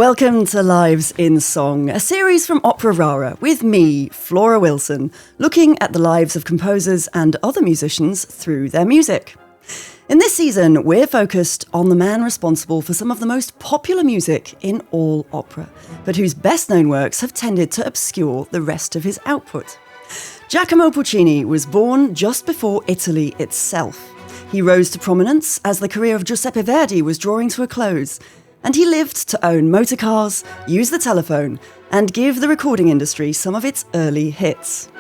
Welcome to Lives in Song, a series from Opera Rara with me, Flora Willson, looking at the lives of composers and other musicians through their music. In this season, we're focused on the man responsible for some of the most popular music in all opera, but whose best-known works have tended to obscure the rest of his output. Giacomo Puccini was born just before Italy itself. He rose to prominence as the career of Giuseppe Verdi was drawing to a close, and he lived to own motor cars, use the telephone, and give the recording industry some of its early hits.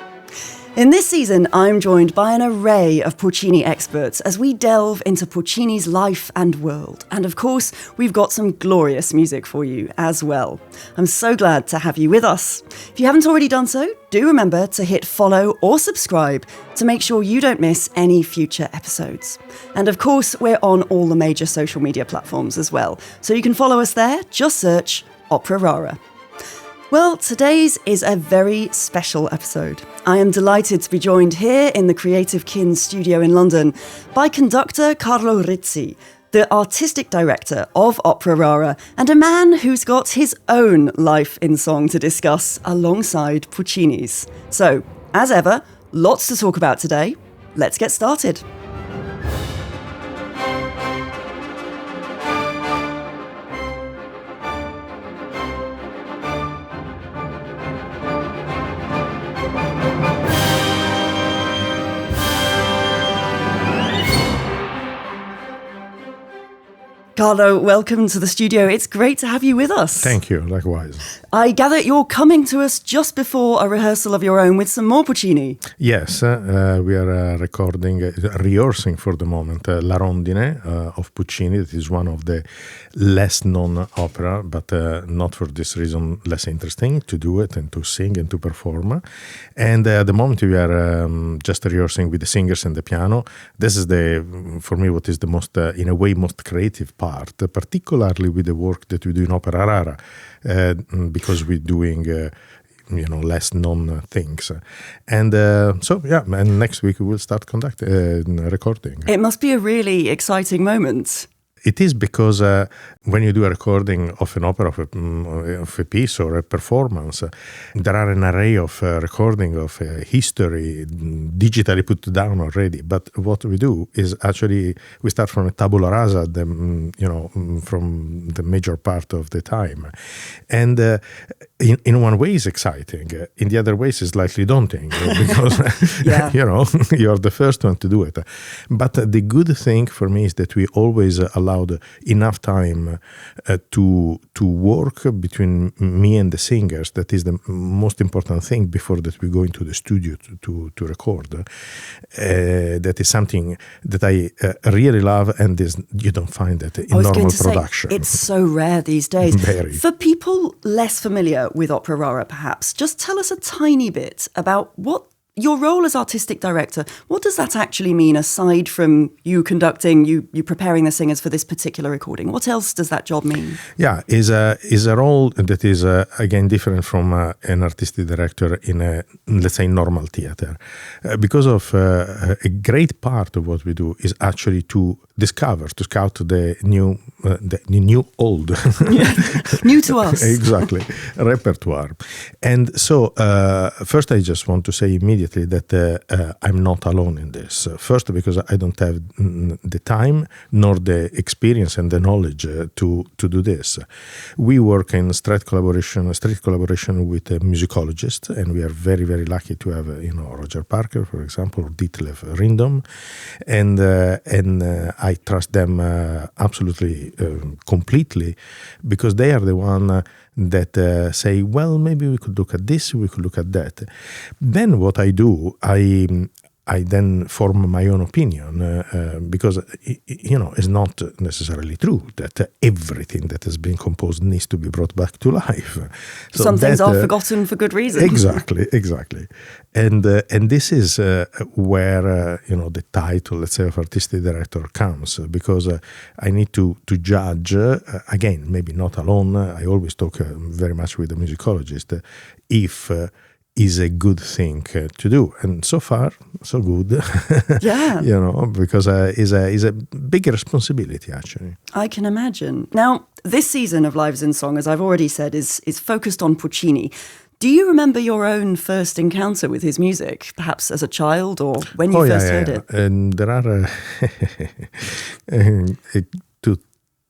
In this season, I'm joined by an array of Puccini experts as we delve into Puccini's life and world. And of course, we've got some glorious music for you as well. I'm so glad to have you with us. If you haven't already done so, do remember to hit follow or subscribe to make sure you don't miss any future episodes. And of course, we're on all the major social media platforms as well. So you can follow us there, just search Opera Rara. Well, today's is a very special episode. I am delighted to be joined here in the Creative Kin studio in London by conductor Carlo Rizzi, the artistic director of Opera Rara, and a man who's got his own life in song to discuss alongside Puccini's. So, as ever, lots to talk about today. Let's get started. Carlo, welcome to the studio. It's great to have you with us. Thank you, likewise. I gather you're coming to us just before a rehearsal of your own with some more Puccini. Yes, we are rehearsing for the moment La Rondine of Puccini. That is one of the less known opera, but not for this reason less interesting to do it and to sing and to perform. And at the moment we are just rehearsing with the singers and the piano. This is for me, what is the most, in a way, most creative part, particularly with the work that we do in Opera Rara, because we're doing less known things. And and next week we will start recording. It must be a really exciting moment. It is because when you do a recording of an opera, of a piece or a performance, there are an array of recording of history digitally put down already. But what we do is actually we start from a tabula rasa, from the major part of the time, and in one way it's exciting. In the other way it's slightly daunting because you're the first one to do it. But the good thing for me is that we always allowed enough time to work between me and the singers. That is the most important thing before that we go into the studio to record. That is something that I really love, and you don't find that in normal production. It's so rare these days. Very. For people less familiar with Opera Rara, perhaps, just tell us a tiny bit about what your role as artistic director, what does that actually mean aside from you conducting, you preparing the singers for this particular recording? What else does that job mean? Yeah, is a role that is, again, different from an artistic director in a, let's say, normal theater. Because of a great part of what we do is actually to scout the new old. New to us. Exactly, repertoire. And so, first I just want to say immediately that I'm not alone in this. First, because I don't have the time nor the experience and the knowledge to do this. We work in strict collaboration with musicologists, and we are very, very lucky to have Roger Parker, for example, or Ditlev Rindom, and I trust them absolutely completely, because they are the one that say, well, maybe we could look at this, we could look at that. Then what I do, I then form my own opinion because, it's not necessarily true that everything that has been composed needs to be brought back to life. So some things are forgotten for good reason. Exactly. And this is where, the title, let's say, of artistic director comes, because I need to judge, again, maybe not alone. I always talk very much with the musicologist, if is a good thing to do, and so far so good. Yeah, because is a big responsibility actually. I can imagine. Now, this season of Lives in Song, as I've already said, is focused on Puccini. Do you remember your own first encounter with his music, perhaps as a child or when you first heard it? And there are two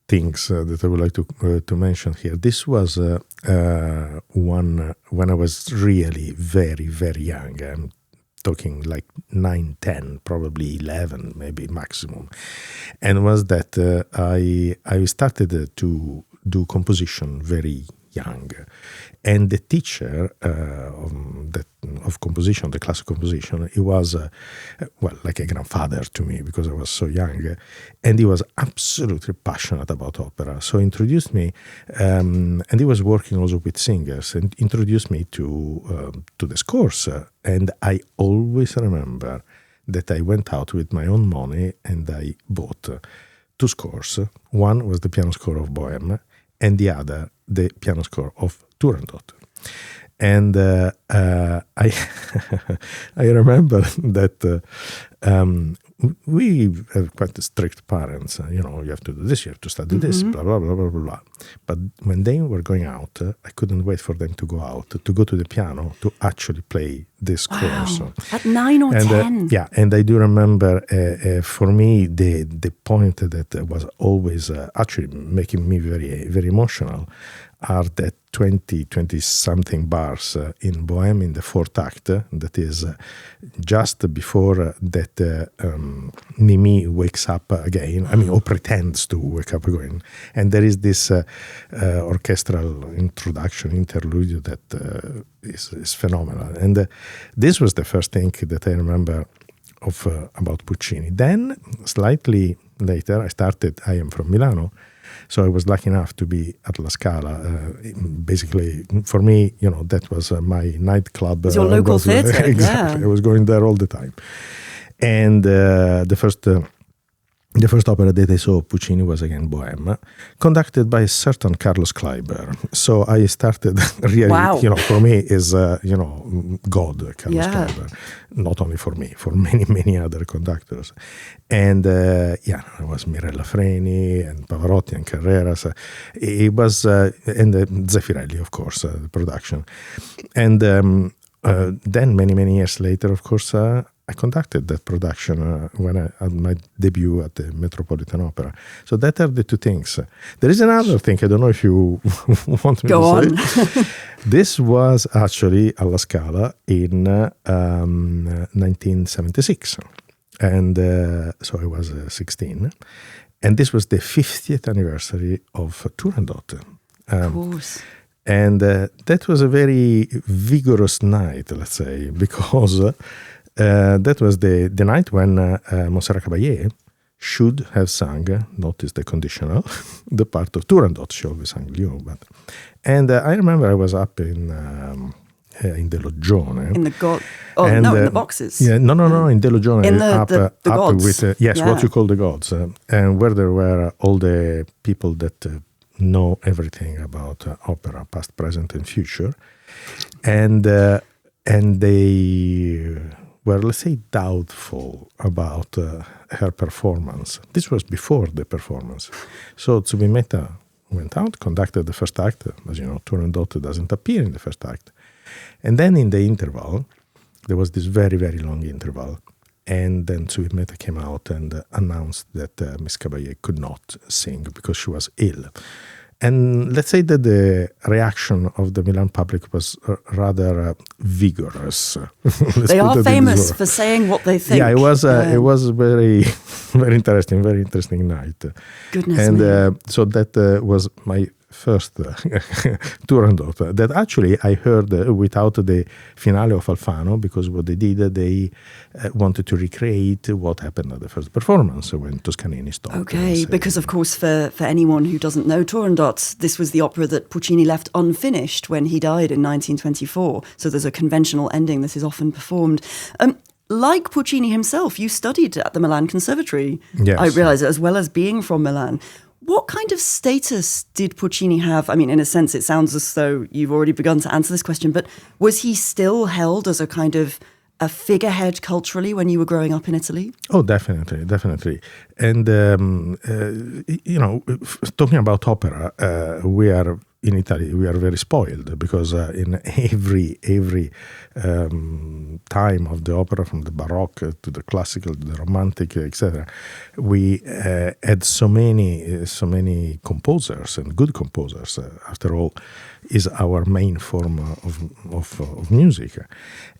things that I would like to mention here. This was one when I was really very, very young. I'm talking like 9, 10, probably 11, maybe maximum. And was that I started to do composition very young. And the teacher of composition, the classic composition, he was, like a grandfather to me because I was so young. And he was absolutely passionate about opera. So he introduced me, and he was working also with singers, and introduced me to this course. And I always remember that I went out with my own money and I bought 2 scores. One was the piano score of Bohème, and the other, the piano score of Turandot. And I I remember that we have quite strict parents. You have to do this, you have to study this, blah, blah, blah, blah, blah, blah. But when they were going out, I couldn't wait for them to go out, to go to the piano, to actually play this course. At 9 or 10? Yeah, and I do remember, for me, the point that was always actually making me very, very emotional are the 20-something bars in Bohème in the 4th act, that is just before that Mimi wakes up again, or pretends to wake up again. And there is this orchestral introduction, interlude that is phenomenal. And this was the first thing that I remember of about Puccini. Then, slightly later, I am from Milano, so I was lucky enough to be at La Scala. Basically, for me, that was my nightclub. It's your local theatre. Exactly. Yeah. I was going there all the time. And the first opera that I saw Puccini was again Bohème, conducted by a certain Carlos Kleiber. So I started really, for me is, God, Carlos Kleiber. Not only for me, for many, many other conductors. And there was Mirella Freni and Pavarotti and Carreras. It was, and Zeffirelli, of course, the production. And then many years later, of course, I conducted that production when I had my debut at the Metropolitan Opera. So that are the two things. There is another thing, I don't know if you want me to say. This was actually alla Scala in 1976. And so I was 16. And this was the 50th anniversary of Turandot. Of course. And that was a very vigorous night, let's say, because that was the night when Montserrat Caballé should have sung, notice the conditional, the part of Turandot. She always sang Leo. And I remember I was up in the Loggione. In the in the boxes. Yeah, no, in the Loggione. In the gods. With, what you call the gods. And where there were all the people that know everything about opera, past, present, and future. And they were, let's say, doubtful about her performance. This was before the performance. So Zubimeta went out, conducted the first act. As you know, Turandot doesn't appear in the first act. And then in the interval, there was this very, very long interval. And then Zubimeta came out and announced that Miss Caballé could not sing because she was ill. And let's say that the reaction of the Milan public was rather vigorous. They are famous for saying what they think. Yeah, it was very, very interesting night. Goodness me. So that was my first Turandot. That actually I heard without the finale of Alfano, because what they did, they wanted to recreate what happened at the first performance when Toscanini stopped. Okay, because of course for anyone who doesn't know Turandot, this was the opera that Puccini left unfinished when he died in 1924. So there's a conventional ending that is often performed. Like Puccini himself, you studied at the Milan Conservatory. Yes. I realise, as well as being from Milan. what kind of status did Puccini have? I mean, in a sense, it sounds as though you've already begun to answer this question, but was he still held as a kind of a figurehead culturally when you were growing up in Italy? Oh, definitely. And, talking about opera, in Italy, we are very spoiled because in every time of the opera, from the Baroque to the classical, to the Romantic, etc., we had so many composers and good composers. After all, is our main form of music.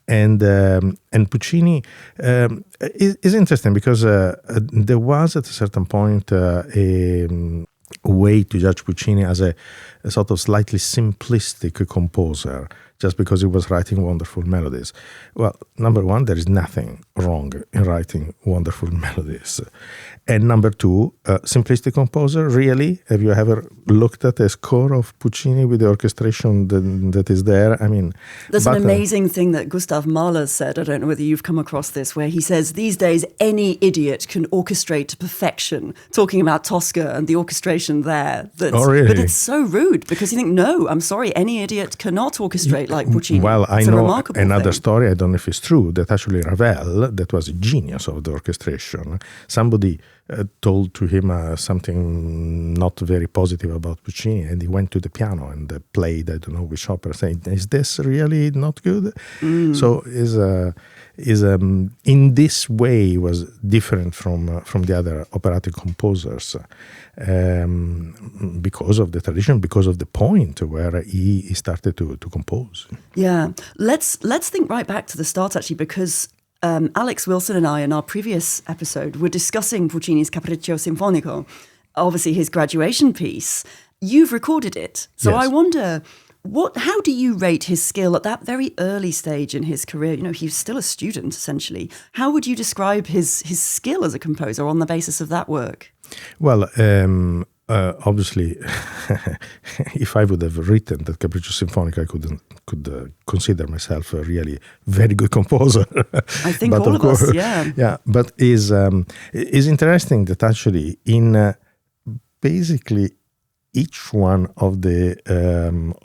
And Puccini is interesting because there was at a certain point a way to judge Puccini as a sort of slightly simplistic composer, just because he was writing wonderful melodies. Well, number one, there is nothing wrong in writing wonderful melodies. And number two, simplistic composer, really? Have you ever looked at a score of Puccini with the orchestration that is there? I mean... There's an amazing thing that Gustav Mahler said, I don't know whether you've come across this, where he says, these days any idiot can orchestrate to perfection, talking about Tosca and the orchestration there. Oh, really? But it's so rude, because you think, no, I'm sorry, any idiot cannot orchestrate like Puccini. Well, I know another thing. story, I don't know if it's true, that actually Ravel, that was a genius of the orchestration, somebody told to him something not very positive about Puccini, and he went to the piano and played, I don't know which opera, saying, is this really not good? So in this way was different from the other operatic composers because of the tradition, because of the point where he started to compose. Yeah, let's think right back to the start, actually, because Alex Wilson and I, in our previous episode, were discussing Puccini's Capriccio Sinfonico, obviously his graduation piece. You've recorded it. So yes. I wonder, how do you rate his skill at that very early stage in his career? You know, he's still a student, essentially. How would you describe his skill as a composer on the basis of that work? Well, obviously, if I would have written that Capriccio Sinfonico, I could consider myself a really very good composer. I think all of us, yeah. Yeah, but is interesting that actually in basically each one of the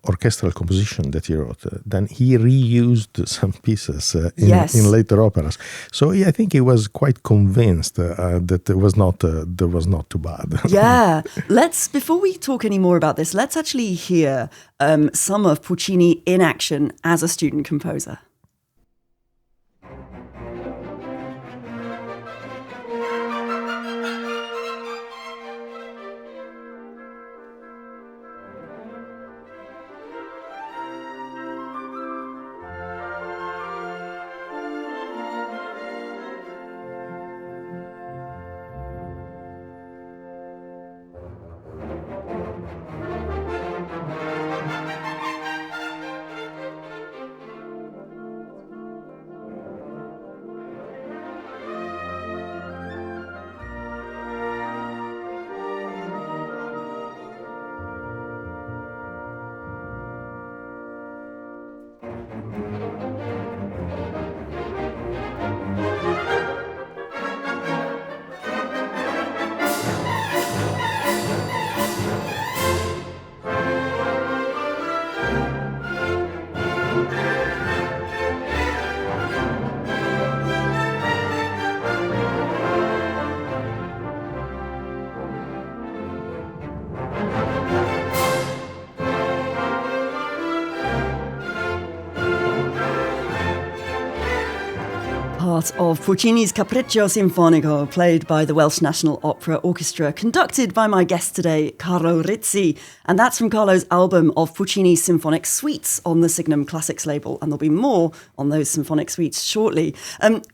orchestral composition that he wrote, then he reused some pieces in later operas. So I think he was quite convinced that it was not too bad. Yeah, before we talk any more about this, let's actually hear some of Puccini in action as a student composer. Part of Puccini's Capriccio Sinfonico, played by the Welsh National Opera Orchestra, conducted by my guest today, Carlo Rizzi. And that's from Carlo's album of Puccini's Symphonic Suites on the Signum Classics label. And there'll be more on those symphonic suites shortly.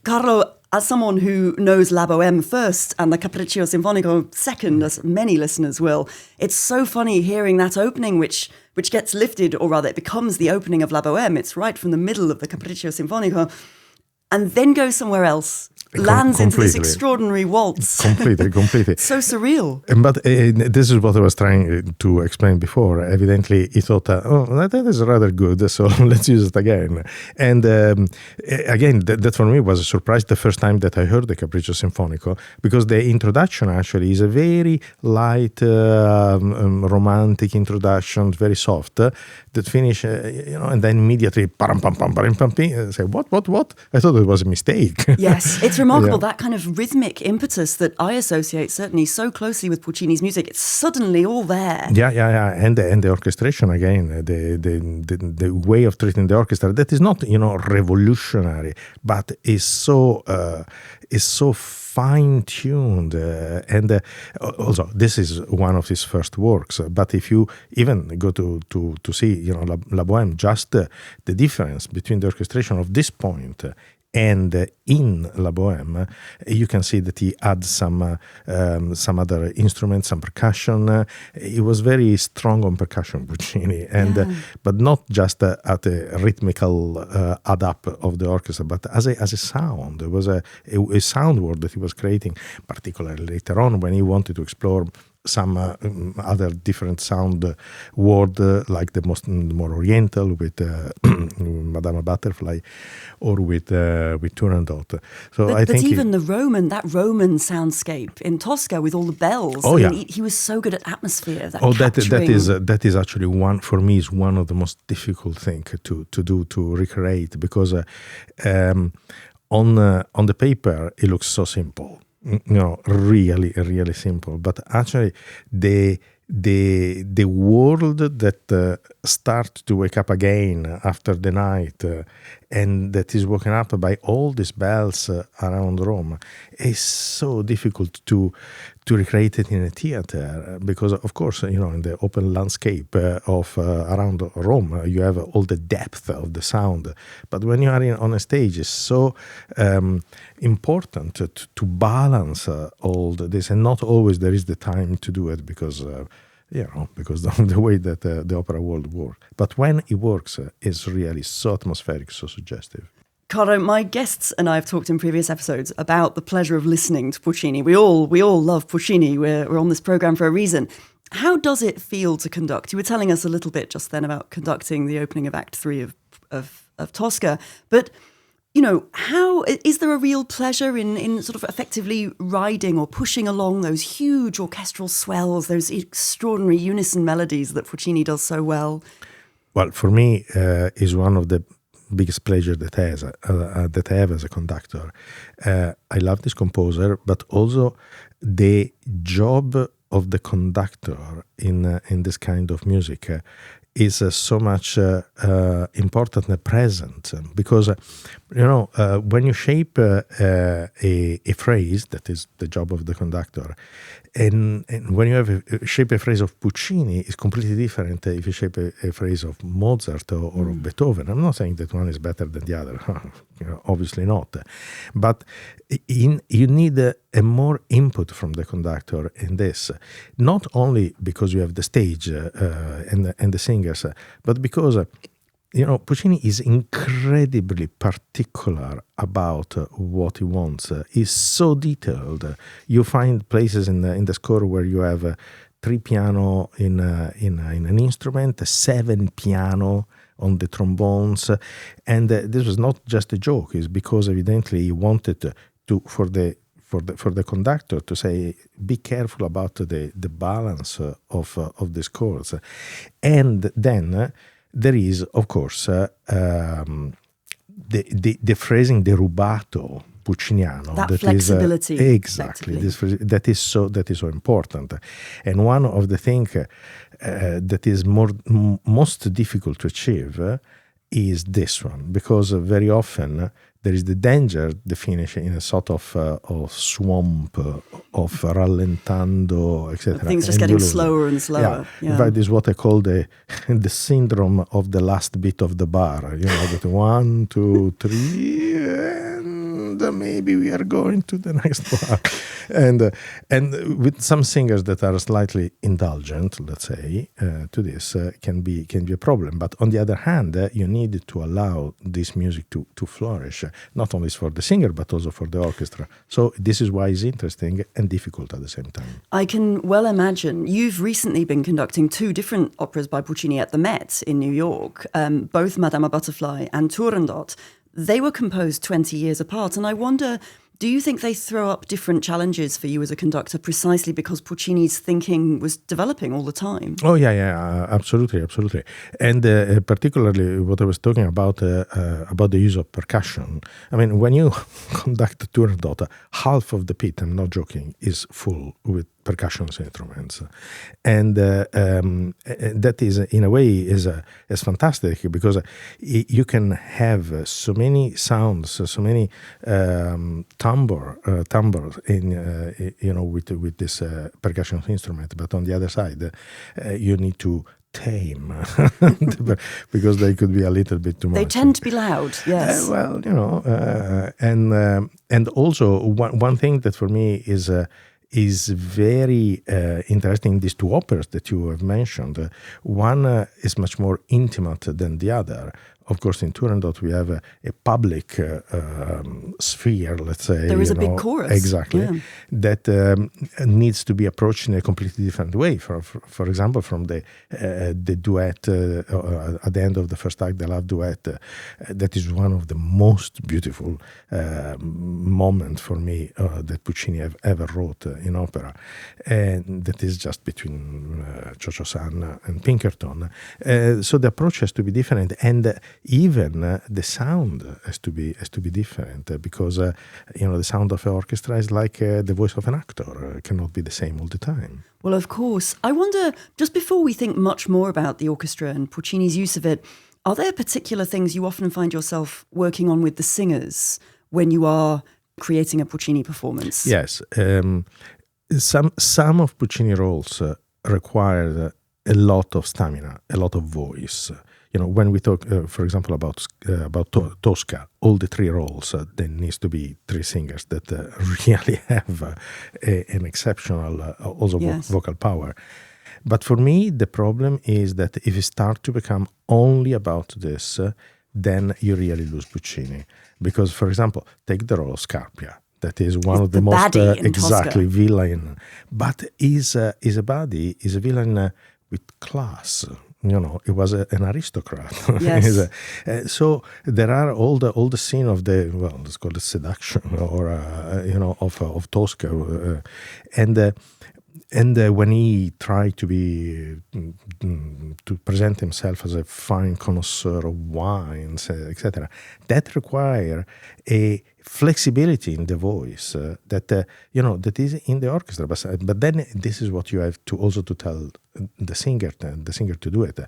Carlo, as someone who knows La Bohème first and the Capriccio Sinfonico second, as many listeners will, it's so funny hearing that opening which gets lifted, or rather it becomes the opening of La Bohème. It's right from the middle of the Capriccio Sinfonico, and then goes somewhere else. lands into this extraordinary waltz. Completely. So surreal. But this is what I was trying to explain before. Evidently, he thought, that is rather good, so let's use it again. And again, that for me was a surprise the first time that I heard the Capriccio Sinfonico, because the introduction actually is a very light, romantic introduction, very soft, that finish, and then immediately, say, what? I thought it was a mistake. Yes, it's remarkable, that kind of rhythmic impetus that I associate certainly so closely with Puccini's music. It's suddenly all there. Yeah. And the orchestration, again, the way of treating the orchestra, that is not, revolutionary, but is so fine-tuned, and also this is one of his first works. But if you even go to see, La Bohème, just the difference between the orchestration of this point and in La Bohème, you can see that he adds some other instruments, some percussion. He was very strong on percussion, Puccini, but not just at a rhythmical add-up of the orchestra, but as a sound. It was a sound world that he was creating, particularly later on when he wanted to explore some other different sound world, like the more oriental with Madama Butterfly, or with Turandot. So I think even that Roman soundscape in Tosca with all the bells. He was so good at atmosphere. That is actually one of the most difficult things to recreate, because on the paper it looks so simple. Really, really simple. But actually, the world that starts to wake up again after the night, and that is woken up by all these bells around Rome, is so difficult to recreate it in a theater, because of course, in the open landscape of around Rome, you have all the depth of the sound. But when you are on a stage, it's so important to balance all this, and not always there is the time to do it, because because of the way that the opera world works. But when it works, it's really so atmospheric, so suggestive. Carlo, my guests and I have talked in previous episodes about the pleasure of listening to Puccini. We all love Puccini. We're on this program for a reason. How does it feel to conduct? You were telling us a little bit just then about conducting the opening of Act 3 of Tosca, but how is there a real pleasure in sort of effectively riding or pushing along those huge orchestral swells, those extraordinary unison melodies that Puccini does so well? Well, for me, is one of the biggest pleasure that I have as a conductor. I love this composer, but also the job of the conductor in this kind of music is so much important and present, because when you shape a phrase, that is the job of the conductor, and when you have shape a phrase of Puccini, it's completely different if you shape a phrase of Mozart or of Beethoven. I'm not saying that one is better than the other, obviously not, but you need a more input from the conductor in this, not only because you have the stage and the singers, but because Puccini is incredibly particular about what he wants. He's so detailed. You find places in the score where you have 3 piano in an instrument, 7 piano on the trombones, and this was not just a joke. It's because evidently he wanted for the conductor to say, be careful about the balance of the scores, and then there is, of course, the phrasing, the rubato Pucciniano. That flexibility. Exactly. That is so important. And one of the things that is most difficult to achieve is this one, because very often there is the danger to finish in a sort of swamp of rallentando, etc. Things just getting slower and slower. Yeah. That is what I call the syndrome of the last bit of the bar. That 1, 2, 3, and maybe we are going to the next part. And with some singers that are slightly indulgent, let's say, to this can be a problem. But on the other hand, you need to allow this music to flourish, not only for the singer but also for the orchestra. So this is why it's interesting and difficult at the same time. I can well imagine. You've recently been conducting 2 different operas by Puccini at the Met in New York, both Madama Butterfly and Turandot. They were composed 20 years apart, and I wonder, do you think they throw up different challenges for you as a conductor precisely because Puccini's thinking was developing all the time? Oh, yeah, absolutely. And particularly what I was talking about the use of percussion. I mean, when you conduct Turandot, half of the pit, I'm not joking, is full with percussion instruments, and that is in a way is fantastic because you can have so many sounds, so many timbres in with this percussion instrument. But on the other side, you need to tame because they could be a little bit too much. They tend to be loud, yes. And also one thing that for me is very interesting, these 2 operas that you have mentioned. One is much more intimate than the other. Of course, in Turandot, we have a public sphere, let's say. There is a big chorus. Exactly. Yeah. That needs to be approached in a completely different way. For example, from the duet at the end of the first act, the love duet, that is one of the most beautiful moments for me that Puccini ever wrote in opera. And that is just between Cho-Cho-san and Pinkerton. So the approach has to be different. And even the sound has to be different because the sound of an orchestra is like the voice of an actor. It cannot be the same all the time. Well, of course. I wonder, just before we think much more about the orchestra and Puccini's use of it, are there particular things you often find yourself working on with the singers when you are creating a Puccini performance? Yes. Some of Puccini roles required a lot of stamina, a lot of voice. When we talk, for example, about Tosca, all the 3 roles, there needs to be 3 singers that really have an exceptional also vocal power. But for me, the problem is that if you start to become only about this, then you really lose Puccini. Because, for example, take the role of Scarpia. That is one of the most exactly villain, but is a villain with class. It was an aristocrat. Yes. So there are all the scene of the let's call it seduction or of Tosca, and when he tried to present himself as a fine connoisseur of wines, etc., that require a flexibility in the voice that is in the orchestra. But then this is what you have to also to tell the singer to do it,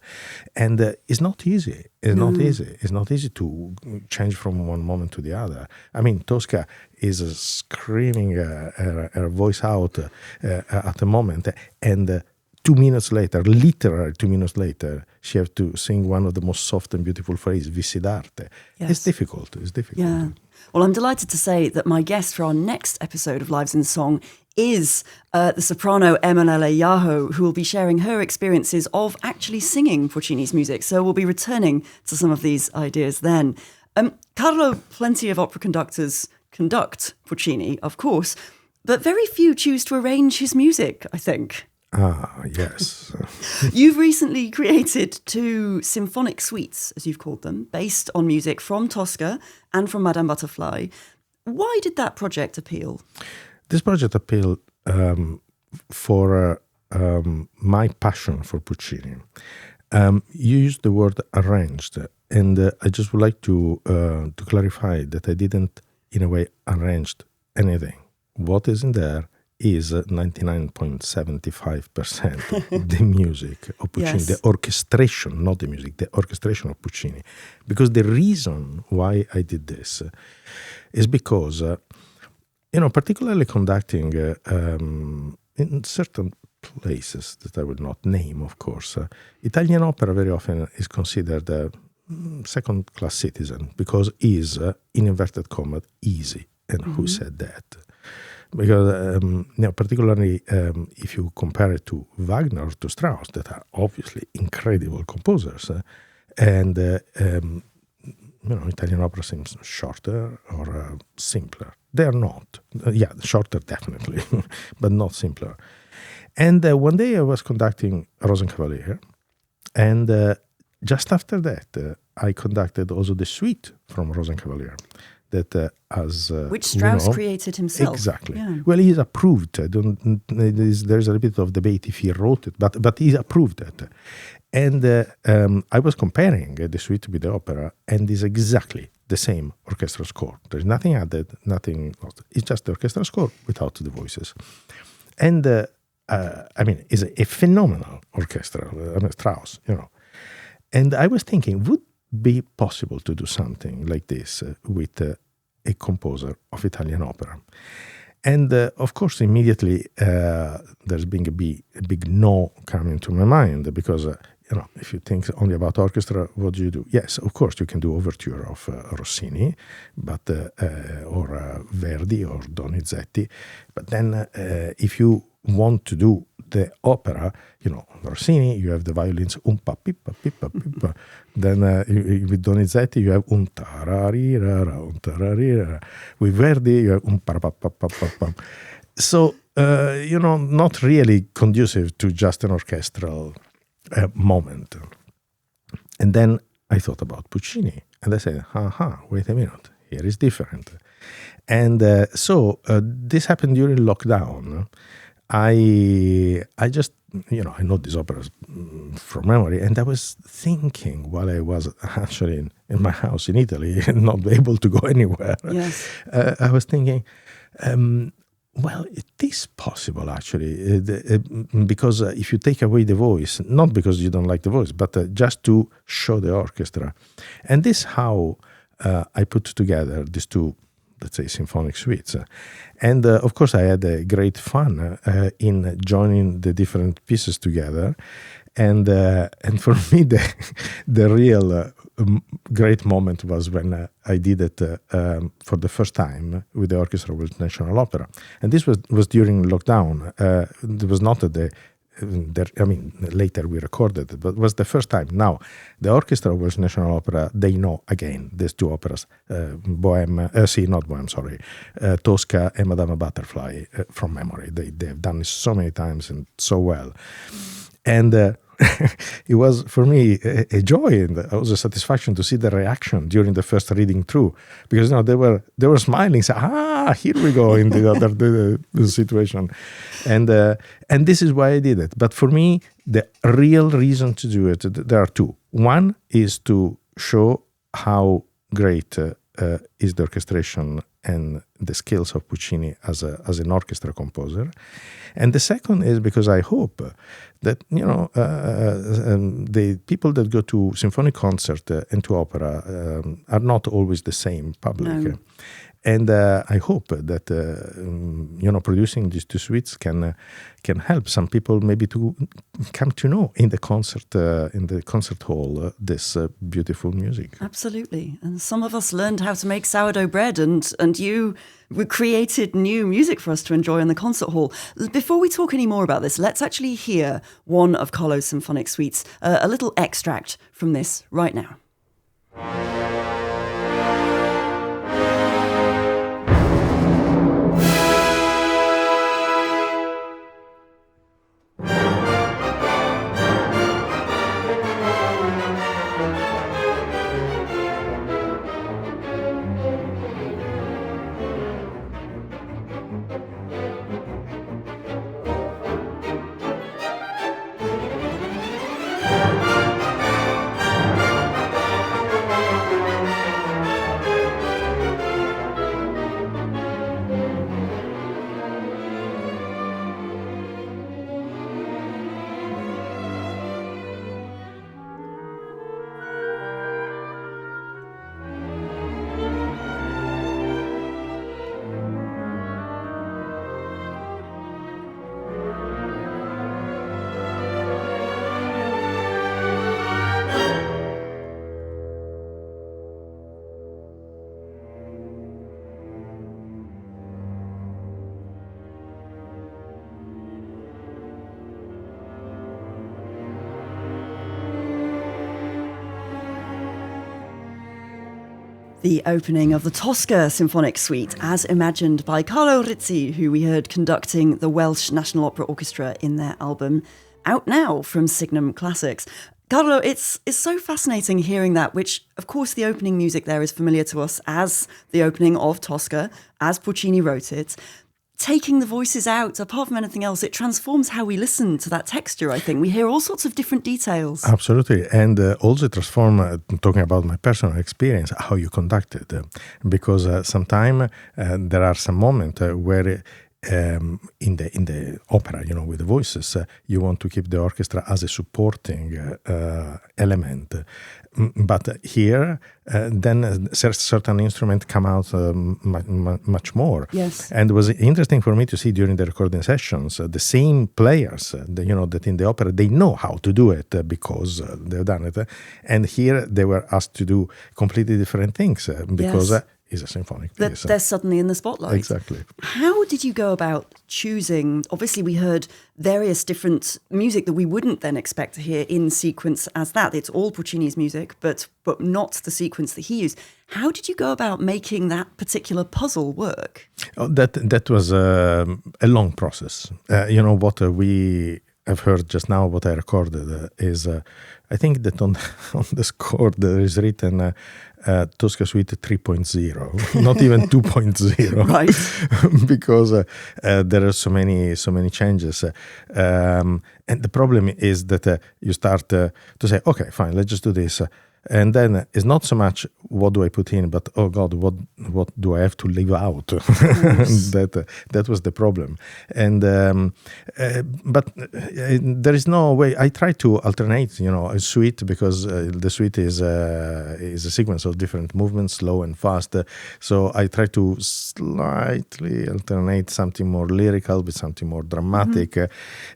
and it's not easy. It's not easy to change from one moment to the other. I mean, Tosca is screaming her voice out at the moment, and 2 minutes later, literally 2 minutes later, she has to sing one of the most soft and beautiful phrases, Visidarte. Yes. It's difficult. Yeah. Well, I'm delighted to say that my guest for our next episode of Lives in Song is the soprano Emanuela Yaho, who will be sharing her experiences of actually singing Puccini's music. So we'll be returning to some of these ideas then. Carlo, plenty of opera conductors conduct Puccini, of course, but very few choose to arrange his music, I think. Ah, yes. You've recently created 2 symphonic suites, as you've called them, based on music from Tosca and from Madama Butterfly. Why did that project appeal? This project appealed for my passion for Puccini. You used the word arranged, and I just would like to clarify that I didn't, in a way, arrange anything. What is in there is 99.75% the music of Puccini, yes. The orchestration, not the music, the orchestration of Puccini. Because the reason why I did this is because, particularly conducting in certain places that I will not name, of course, Italian opera very often is considered a second-class citizen because is, in inverted commas, easy. and who said that. Because, particularly if you compare it to Wagner or to Strauss, that are obviously incredible composers, and Italian opera seems shorter or simpler. They are not. Shorter definitely, but not simpler. And one day I was conducting Rosenkavalier, and just after that, I conducted also the suite from Rosenkavalier. That which Strauss created himself. Exactly. Yeah. Well, he's approved. There's a little bit of debate if he wrote it, but he's approved it. And I was comparing the suite with the opera, and it's exactly the same orchestral score. There's nothing added, nothing lost. It's just the orchestral score without the voices. And it's a phenomenal orchestra, Strauss, And I was thinking, would be possible to do something like this with a composer of Italian opera? And of course, immediately there's been a big no coming to my mind, because if you think only about orchestra, what do you do? Yes, of course, you can do overture of Rossini, but or Verdi or Donizetti. But then, if you want to do the opera, Rossini, you have the violins umpa pippa pippa pippa. Then with Donizetti you have tararira, tararira. With Verdi you have pa. So not really conducive to just an orchestral moment. And then I thought about Puccini, and I said, wait a minute, here is different. And so this happened during lockdown. I just, I know these operas from memory, and I was thinking while I was actually in my house in Italy, not able to go anywhere. Yes. I was thinking, well, it is possible actually, because if you take away the voice, not because you don't like the voice, but just to show the orchestra. And this is how I put together these two, let's say, symphonic suites. And of course, I had a great fun in joining the different pieces together. And for me, the real great moment was when I did it for the first time with the Orchestra with National Opera. And this was during lockdown. It was not later we recorded it, but it was the first time. Now, the Orchestra with National Opera, they know again these two operas, Tosca and Madama Butterfly from memory. They have done it so many times and so well. And it was for me a joy and also a satisfaction to see the reaction during the first reading through, because they were smiling, saying, here we go in the other the situation, and this is why I did it. But for me, the real reason to do it, there are two. One is to show how great is the orchestration and the skills of Puccini as an orchestra composer. And the second is because I hope that, the people that go to symphonic concert and to opera are not always the same public. No. And I hope that, producing these two suites can help some people maybe to come to know in the concert hall this beautiful music. Absolutely. And some of us learned how to make sourdough bread, and you created new music for us to enjoy in the concert hall. Before we talk any more about this, let's actually hear one of Carlo's symphonic suites, a little extract from this right now. The opening of the Tosca Symphonic Suite, as imagined by Carlo Rizzi, who we heard conducting the Welsh National Opera Orchestra in their album Out Now from Signum Classics. Carlo, it's so fascinating hearing that, which, of course, the opening music there is familiar to us as the opening of Tosca, as Puccini wrote it. Taking the voices out, apart from anything else, it transforms how we listen to that texture, I think. We hear all sorts of different details. Absolutely. And also transform, talking about my personal experience, how you conduct it. Because sometimes there are some moments where in the opera, with the voices, you want to keep the orchestra as a supporting element. But here, then certain instruments come out much more. Yes. And it was interesting for me to see during the recording sessions, the same players, that in the opera, they know how to do it because they've done it. And here they were asked to do completely different things because it's a symphonic piece. They're suddenly in the spotlight. Exactly. How did you go about choosing? Obviously, we heard various different music that we wouldn't then expect to hear in sequence as that. It's all Puccini's music, but not the sequence that he used. How did you go about making that particular puzzle work? Oh, that was a long process. What we have heard just now, what I recorded is, I think that on the score there is written Tosca Suite 3.0, not even 2.0, right? Because there are so many changes, and the problem is that you start to say, okay, fine, let's just do this. And then it's not so much what do I put in, but oh God, what do I have to leave out? That was the problem. And but there is no way. I try to alternate, a suite because the suite is a sequence of different movements, slow and fast. So I try to slightly alternate something more lyrical with something more dramatic,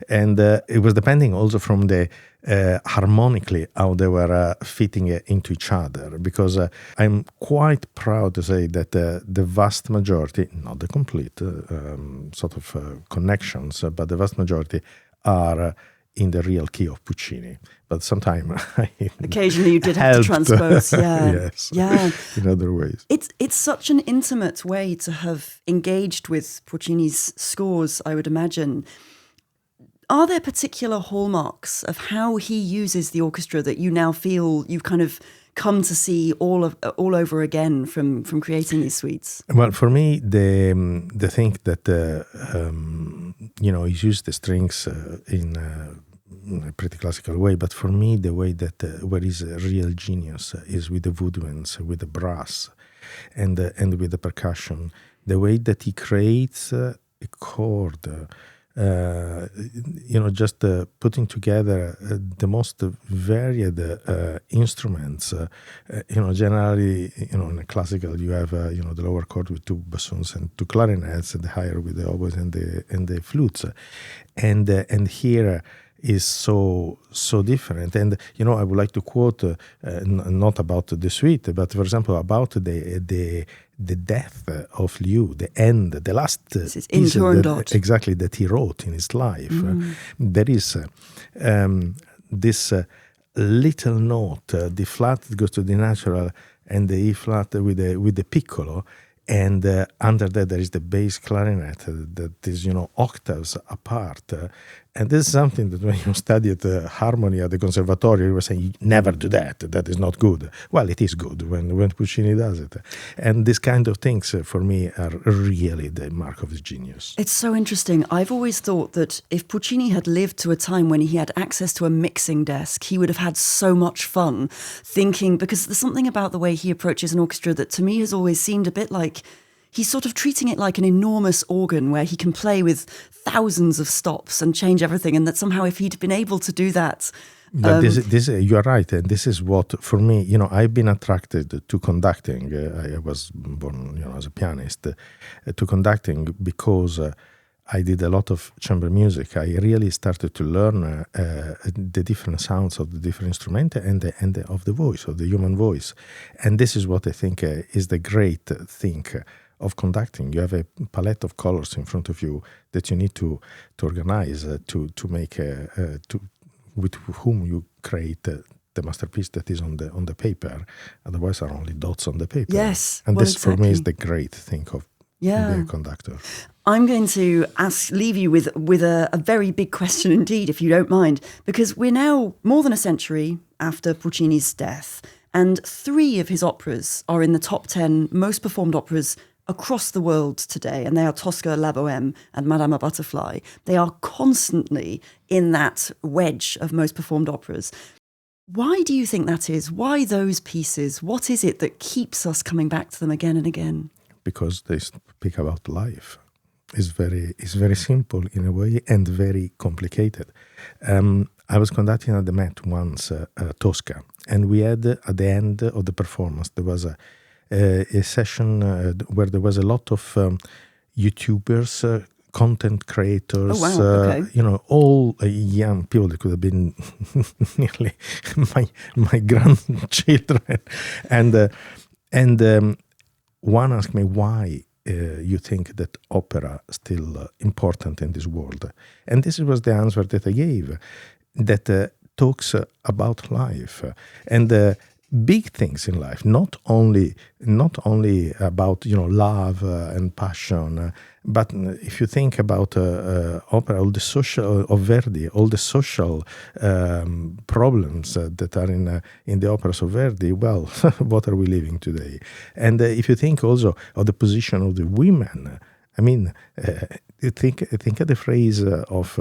and it was depending also from the harmonically how they were fitting into each other, because I'm quite proud to say that the vast majority, not the complete connections, but the vast majority are in the real key of Puccini. But sometimes occasionally you did have to transpose, yes, in other ways. It's such an intimate way to have engaged with Puccini's scores, I would imagine. Are there particular hallmarks of how he uses the orchestra that you now feel you've kind of come to see all over again from creating these suites? Well, for me, the thing that he used the strings in a pretty classical way, but for me, the way that where is a real genius is with the woodwinds, with the brass, and with the percussion. The way that he creates a chord. Just putting together the most varied instruments. Generally, in a classical, you have the lower chord with two bassoons and two clarinets, and the higher with the oboes and the flutes, and here is so different. And I would like to quote not about the suite, but for example about the death of Liu, the end, the last piece in Turandot. Exactly, that he wrote in his life. There is this little note, the flat that goes to the natural, and the E flat with the piccolo, and under that there is the bass clarinet that is octaves apart. And this is something that when you studied harmony at the conservatory, you were saying, never do that. That is not good. Well, it is good when Puccini does it. And these kind of things, for me, are really the mark of his genius. It's so interesting. I've always thought that if Puccini had lived to a time when he had access to a mixing desk, he would have had so much fun thinking, because there's something about the way he approaches an orchestra that to me has always seemed a bit like he's sort of treating it like an enormous organ where he can play with thousands of stops and change everything, and that somehow if he'd been able to do that... But this you are right, and this is what, for me, I've been attracted to conducting. I was born, as a pianist, to conducting because I did a lot of chamber music. I really started to learn the different sounds of the different instruments and of the voice, of the human voice. And this is what I think is the great thing of conducting. You have a palette of colors in front of you that you need to organize to make with whom you create the masterpiece that is on the paper. Otherwise, are only dots on the paper. Yes, and well, this for me is the great thing of being a conductor. I'm going to leave you with a very big question indeed, if you don't mind, because we're now more than a century after Puccini's death, and 3 of his operas are in the top 10 most performed operas across the world today, and they are Tosca, La Bohème, and Madama Butterfly. They are constantly in that wedge of most performed operas. Why do you think that is? Why those pieces? What is it that keeps us coming back to them again and again? Because they speak about life. It's very simple in a way and very complicated. I was conducting at the Met once Tosca, and we had at the end of the performance there was a session where there was a lot of YouTubers, content creators, all young people that could have been nearly my grandchildren, and one asked me why you think that opera is still important in this world, and this was the answer that I gave, that talks about life and big things in life, not only about love and passion, but if you think about opera, all the social of Verdi, all the social problems that are in the operas of Verdi, well, what are we living today? And if you think also of the position of the women, I mean, think of the phrase of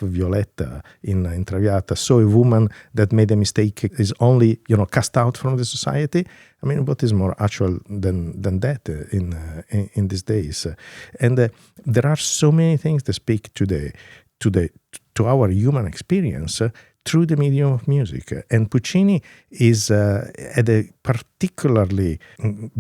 Violetta in Traviata. So a woman that made a mistake is only cast out from the society. I mean, what is more actual than that in these days? And there are so many things that speak to our human experience through the medium of music. And Puccini had a particularly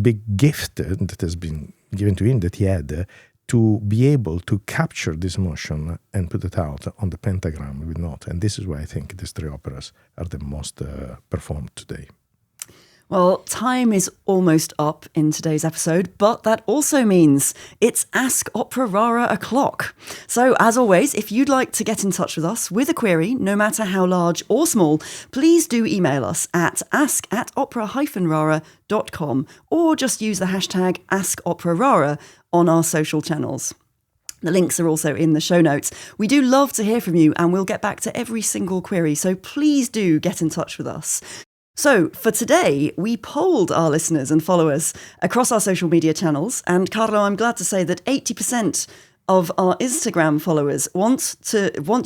big gift that has been given to him, that he had, to be able to capture this emotion and put it out on the pentagram with note. And this is why I think these 3 operas are the most performed today. Well, time is almost up in today's episode, but that also means it's Ask Opera Rara o'clock. So, as always, if you'd like to get in touch with us with a query, no matter how large or small, please do email us at ask@opera-rara.com or just use the hashtag AskOperaRara on our social channels. The links are also in the show notes. We do love to hear from you, and we'll get back to every single query, so please do get in touch with us. So, for today, we polled our listeners and followers across our social media channels, and Carlo, I'm glad to say that 80% of our Instagram followers want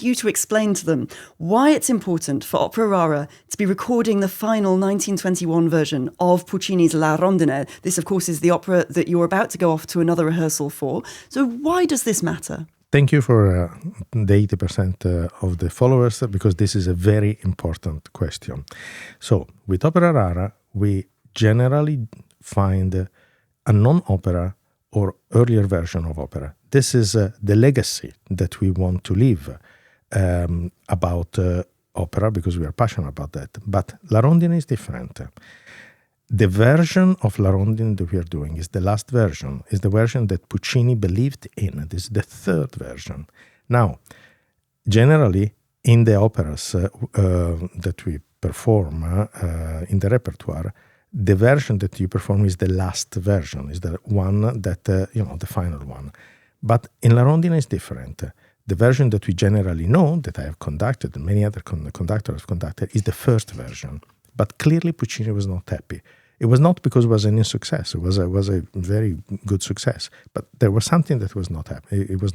you to explain to them why it's important for Opera Rara to be recording the final 1921 version of Puccini's La Rondine. This, of course, is the opera that you're about to go off to another rehearsal for. So why does this matter? Thank you for the 80% of the followers, because this is a very important question. So, with Opera Rara, we generally find a non-opera or earlier version of opera. This is the legacy that we want to leave about opera, because we are passionate about that. But La Rondine is different. The version of La Rondine that we are doing is the last version, is the version that Puccini believed in. This is the 3rd version. Now, generally, in the operas that we perform in the repertoire, the version that you perform is the last version, is the one that, the final one. But in La Rondine is different. The version that we generally know, that I have conducted, and many other conductors have conducted, is the 1st version. But clearly Puccini was not happy. It was not because it was an insuccess. It was a very good success. But there was something that he was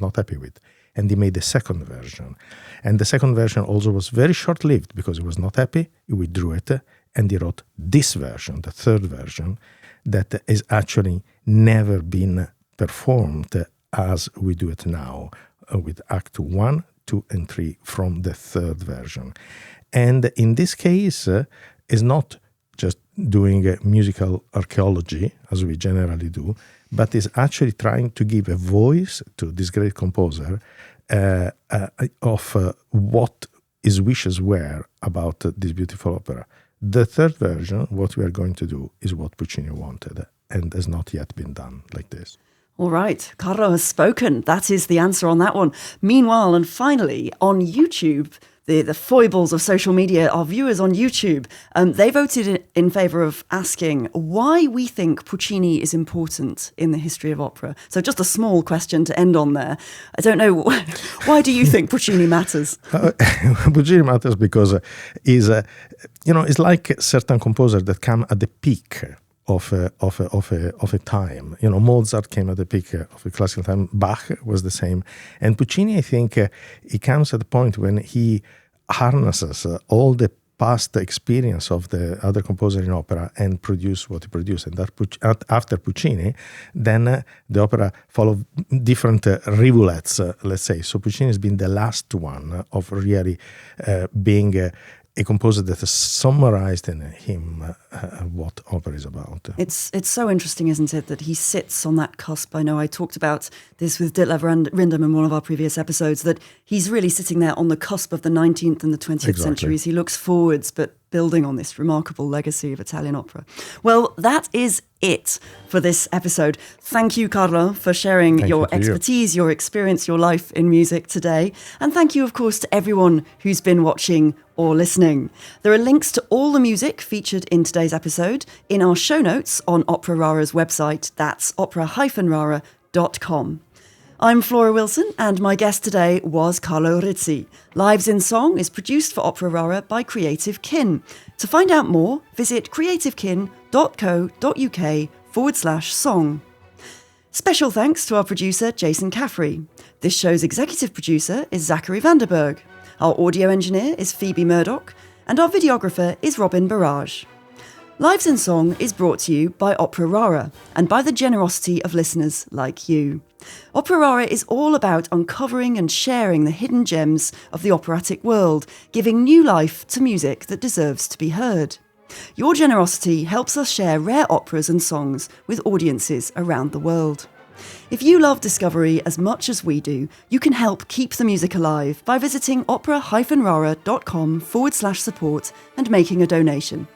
not happy with. And he made the 2nd version. And the 2nd version also was very short-lived, because he was not happy. He withdrew it, and he wrote this version, the 3rd version, that is actually never been performed as we do it now, with Act 1, 2, and 3 from the 3rd version. And in this case, is not just doing musical archaeology, as we generally do, but is actually trying to give a voice to this great composer of what his wishes were about this beautiful opera. The 3rd version, what we are going to do, is what Puccini wanted, and has not yet been done like this. All right, Carlo has spoken. That is the answer on that one. Meanwhile, and finally, on YouTube, the foibles of social media, our viewers on YouTube, they voted in favour of asking why we think Puccini is important in the history of opera. So just a small question to end on there. I don't know, why do you think Puccini matters? Puccini matters because it's like certain composers that come at the peak of a time. Mozart came at the peak of a classical time. Bach was the same. And Puccini, I think, he comes at the point when he harnesses all the past experience of the other composer in opera and produce what he produced. And that after Puccini, then the opera followed different rivulets, let's say. So Puccini has been the last one of really being a composer that has summarized in him what opera is about. It's so interesting, isn't it, that he sits on that cusp. I know I talked about this with Ditlev Rindam in one of our previous episodes, that he's really sitting there on the cusp of the 19th and the 20th centuries. He looks forwards, but building on this remarkable legacy of Italian opera. Well, that is it for this episode. Thank you, Carlo, for sharing your expertise, your experience, your life in music today. And thank you, of course, to everyone who's been watching or listening. There are links to all the music featured in today's episode in our show notes on Opera Rara's website. That's opera-rara.com. I'm Flora Willson, and my guest today was Carlo Rizzi. Lives in Song is produced for Opera Rara by Creative Kin. To find out more, visit creativekin.co.uk/song. Special thanks to our producer, Jason Caffrey. This show's executive producer is Zachary Vanderberg. Our audio engineer is Phoebe Murdoch, and our videographer is Robin Barrage. Lives in Song is brought to you by Opera Rara and by the generosity of listeners like you. Opera Rara is all about uncovering and sharing the hidden gems of the operatic world, giving new life to music that deserves to be heard. Your generosity helps us share rare operas and songs with audiences around the world. If you love discovery as much as we do, you can help keep the music alive by visiting opera-rara.com/support and making a donation.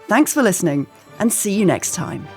Thanks for listening, and see you next time.